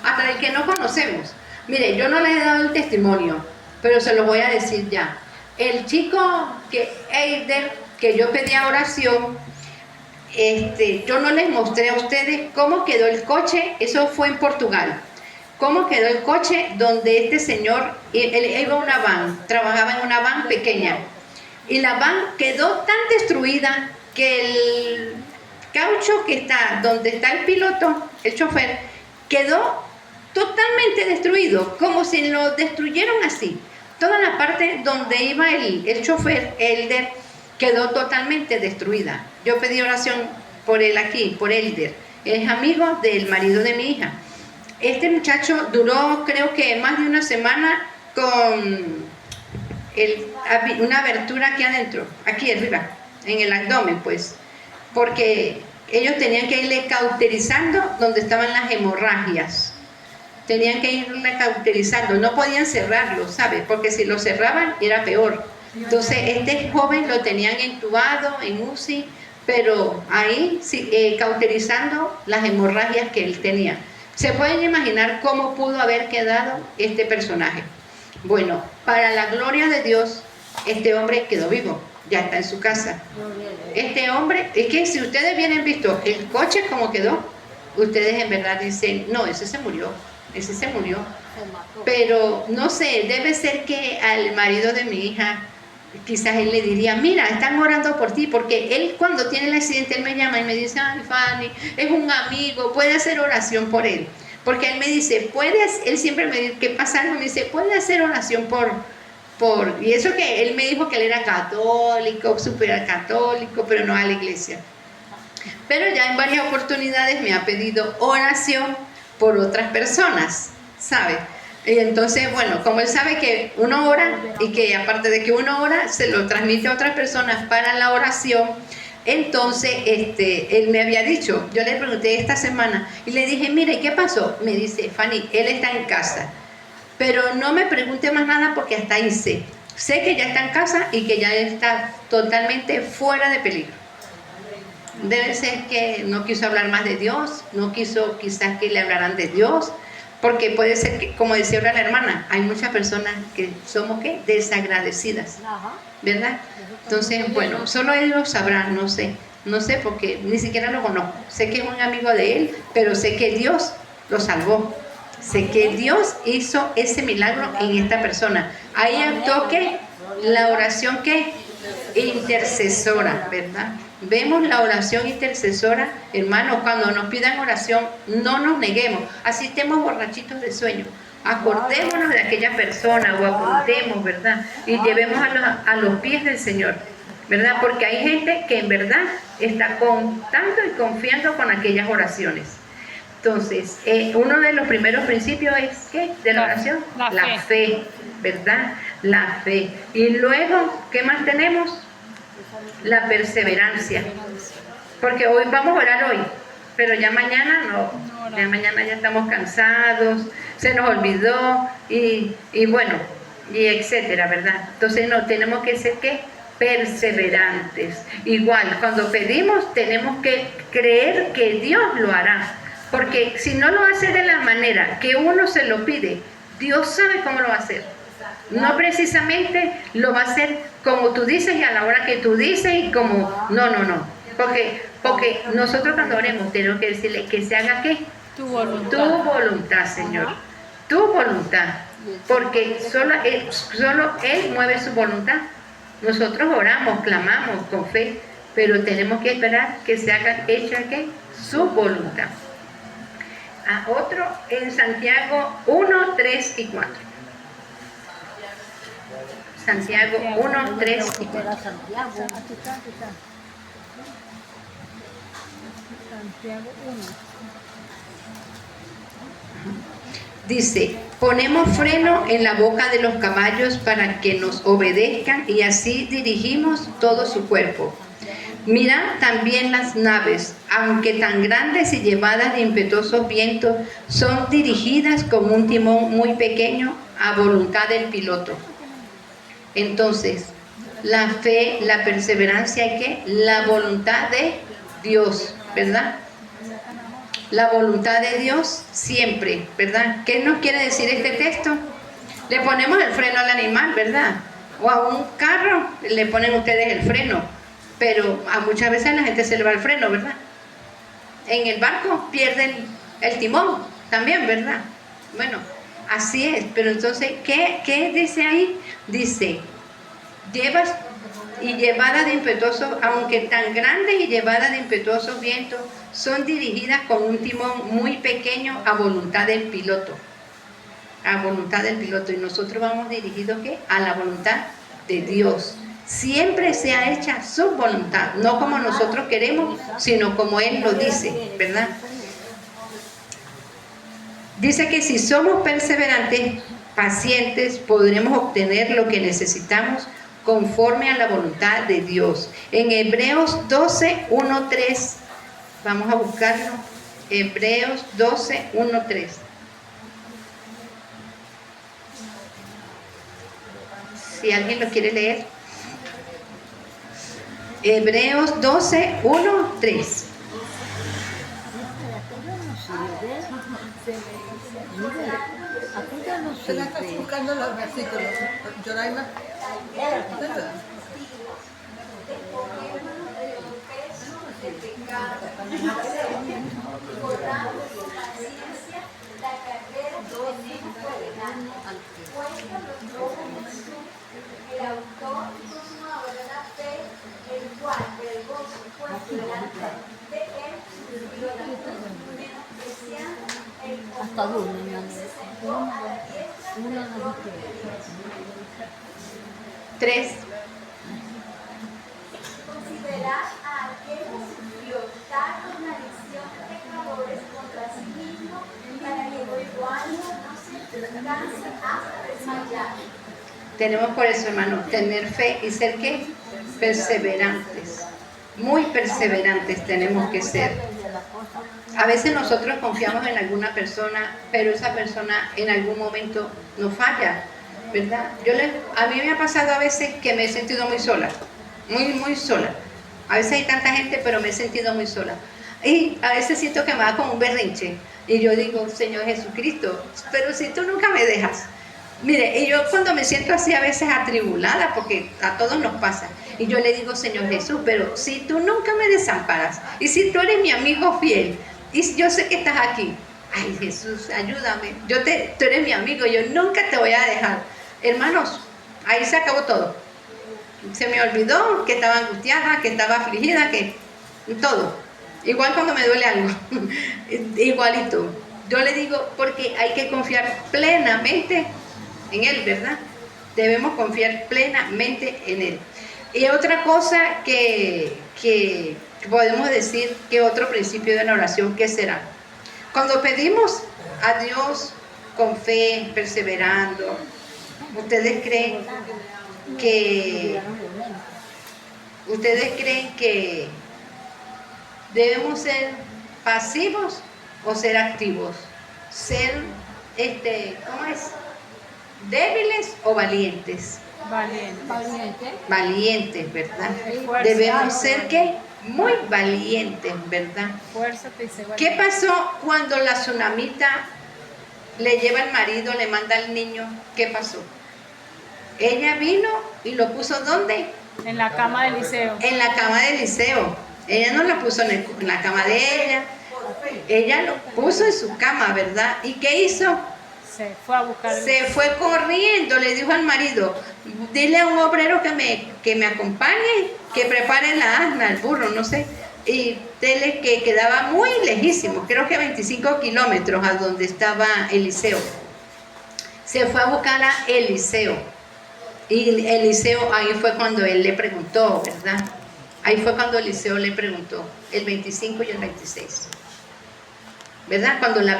hasta el que no conocemos. Mire, yo no les he dado el testimonio, pero se lo voy a decir ya. El chico Eider, que yo pedía oración, yo no les mostré a ustedes cómo quedó el coche, eso fue en Portugal. Cómo quedó el coche donde este señor, él iba a una van, trabajaba en una van pequeña. Y la van quedó tan destruida que el caucho que está donde está el piloto, el chofer, quedó totalmente destruido, como si lo destruyeron así. Toda la parte donde iba el chofer, Elder, quedó totalmente destruida. Yo pedí oración por él aquí, por Elder. Es amigo del marido de mi hija. Este muchacho duró, creo que más de una semana con una abertura aquí adentro, aquí arriba, en el abdomen, pues, porque ellos tenían que irle cauterizando donde estaban las hemorragias. Tenían que irle cauterizando, no podían cerrarlo, ¿sabes? Porque si lo cerraban era peor. Entonces, este joven lo tenían entubado en UCI, pero ahí cauterizando las hemorragias que él tenía. ¿Se pueden imaginar cómo pudo haber quedado este personaje? Bueno, para la gloria de Dios, este hombre quedó vivo, ya está en su casa. Este hombre, es que si ustedes vienen visto el coche como quedó, ustedes en verdad dicen, no, ese se murió. Pero no sé, debe ser que al marido de mi hija, quizás él le diría, mira, están orando por ti, porque él cuando tiene el accidente, él me llama y me dice, ay Fanny, es un amigo, puede hacer oración por él. Porque él me dice, él siempre me dice, ¿qué pasa algo? Me dice, puede hacer oración y eso que él me dijo que él era católico, súper católico, pero no a la iglesia. Pero ya en varias oportunidades me ha pedido oración por otras personas, ¿sabe? Y entonces, bueno, como él sabe que uno ora y que aparte de que uno ora, se lo transmite a otras personas para la oración, entonces él me había dicho, yo le pregunté esta semana y le dije, mire, ¿qué pasó? Me dice, Fanny, él está en casa, pero no me pregunte más nada porque hasta ahí sé que ya está en casa y que ya está totalmente fuera de peligro. Debe ser que no quiso hablar más de Dios, no quiso quizás que le hablaran de Dios, porque puede ser que, como decía ahora la hermana, hay muchas personas que somos ¿qué? Desagradecidas, ¿verdad? Entonces, bueno, solo él lo sabrá, no sé porque ni siquiera lo conozco. Sé que es un amigo de él, pero sé que Dios lo salvó. Sé que Dios hizo ese milagro en esta persona. Ahí actuó que la oración que intercesora, ¿verdad? Vemos la oración intercesora, hermanos, cuando nos pidan oración, no nos neguemos, así estemos borrachitos de sueño, acordémonos de aquella persona o apuntemos, ¿verdad? Y llevemos a los pies del Señor, ¿verdad? Porque hay gente que en verdad está contando y confiando con aquellas oraciones. Entonces, uno de los primeros principios es, ¿qué? De la oración, la fe, ¿verdad? La fe. Y luego, ¿qué más tenemos? La perseverancia. Porque hoy vamos a orar hoy, pero ya mañana no, ya mañana ya estamos cansados, se nos olvidó y bueno, y etcétera, ¿verdad? Entonces no, tenemos que ser ¿qué? Perseverantes. Igual, cuando pedimos tenemos que creer que Dios lo hará. Porque si no lo hace de la manera que uno se lo pide, Dios sabe cómo lo va a hacer. No precisamente lo va a hacer como tú dices y a la hora que tú dices y como... No. Porque nosotros cuando oremos tenemos que decirle que se haga ¿qué? Tu voluntad, Señor. Tu voluntad. Porque solo Él mueve su voluntad. Nosotros oramos, clamamos con fe, pero tenemos que esperar que se haga hecha ¿qué? Su voluntad. A otro en Santiago 1, 3 y 4. Santiago 1, 3 y 4. Santiago 1. Dice, ponemos freno en la boca de los caballos para que nos obedezcan y así dirigimos todo su cuerpo. Mirad también las naves, aunque tan grandes y llevadas de impetuosos vientos, son dirigidas con un timón muy pequeño a voluntad del piloto. Entonces, la fe, la perseverancia y ¿qué? La voluntad de Dios, ¿verdad? la voluntad de Dios siempre, ¿verdad? ¿Qué nos quiere decir este texto? Le ponemos el freno al animal, ¿verdad? O a un carro le ponen ustedes el freno, pero a muchas veces a la gente se le va el freno, ¿verdad? En el barco pierden el timón también, ¿verdad? Bueno, así es, pero entonces, ¿qué dice ahí? Dice, llevas y llevadas de impetuosos, aunque tan grandes y llevadas de impetuosos vientos, son dirigidas con un timón muy pequeño a voluntad del piloto. A voluntad del piloto. Y nosotros vamos dirigidos, ¿qué? A la voluntad de Dios. Siempre sea hecha su voluntad, no como nosotros queremos, sino como Él lo dice, ¿verdad? Dice que si somos perseverantes, pacientes, podremos obtener lo que necesitamos conforme a la voluntad de Dios. En Hebreos 12, 1, 3, vamos a buscarlo. Hebreos 12, 1, 3. Si alguien lo quiere leer. Hebreos 12, 1, 3. Se la estás buscando los versículos, Yoraima. El autor y consumador de la fe, el cual por el gozo puesto delante de él sufrió la cruz, menospreciando el honor, se sentó a la diestra del trono de Dios. 3. Considerad a aquel que sufrió tal maldición de pecadores contra sí mismo, para que vuestro ánimo no se canse hasta desmayar. Tenemos por eso, hermano, tener fe y ser ¿qué? Perseverantes. Muy perseverantes tenemos que ser. A veces nosotros confiamos en alguna persona, pero esa persona en algún momento nos falla, ¿verdad? A mí me ha pasado a veces que me he sentido muy sola, muy sola. A veces hay tanta gente, pero me he sentido muy sola. Y a veces siento que me da como un berrinche. Y yo digo, Señor Jesucristo, pero si tú nunca me dejas. Mire, y yo cuando me siento así a veces atribulada, porque a todos nos pasa, y yo le digo, Señor Jesús, pero si tú nunca me desamparas, y si tú eres mi amigo fiel, y yo sé que estás aquí, ay Jesús, ayúdame, tú eres mi amigo, yo nunca te voy a dejar. Hermanos, ahí se acabó todo. Se me olvidó que estaba angustiada, que estaba afligida, que todo. Igual cuando me duele algo, igualito. Yo le digo, porque hay que confiar plenamente en Él, ¿verdad? Debemos confiar plenamente en Él. Y otra cosa que podemos decir, que otro principio de la oración, ¿qué será? Cuando pedimos a Dios con fe, perseverando, ¿ustedes creen que debemos ser pasivos o ser activos? Ser, ¿cómo es? ¿Débiles o valientes? Valientes, ¿verdad? Debemos ser ¿qué? Muy valientes, ¿verdad? ¿Qué pasó cuando la tsunamita le lleva al marido, le manda al niño? ¿Qué pasó? Ella vino y lo puso ¿dónde? En la cama de Eliseo. En la cama de Eliseo. Ella no la puso en la cama de ella. Ella lo puso en su cama, ¿verdad? ¿Y qué hizo? Se fue a buscar. Se fue corriendo, le dijo al marido, dile a un obrero que me acompañe, que prepare la asna, el burro, no sé. Y dile que quedaba muy lejísimo, creo que 25 kilómetros a donde estaba Eliseo. Se fue a buscar a Eliseo. Y Eliseo, ahí fue cuando él le preguntó, ¿verdad? Ahí fue cuando Eliseo le preguntó, el 25 y el 26. ¿Verdad? Cuando la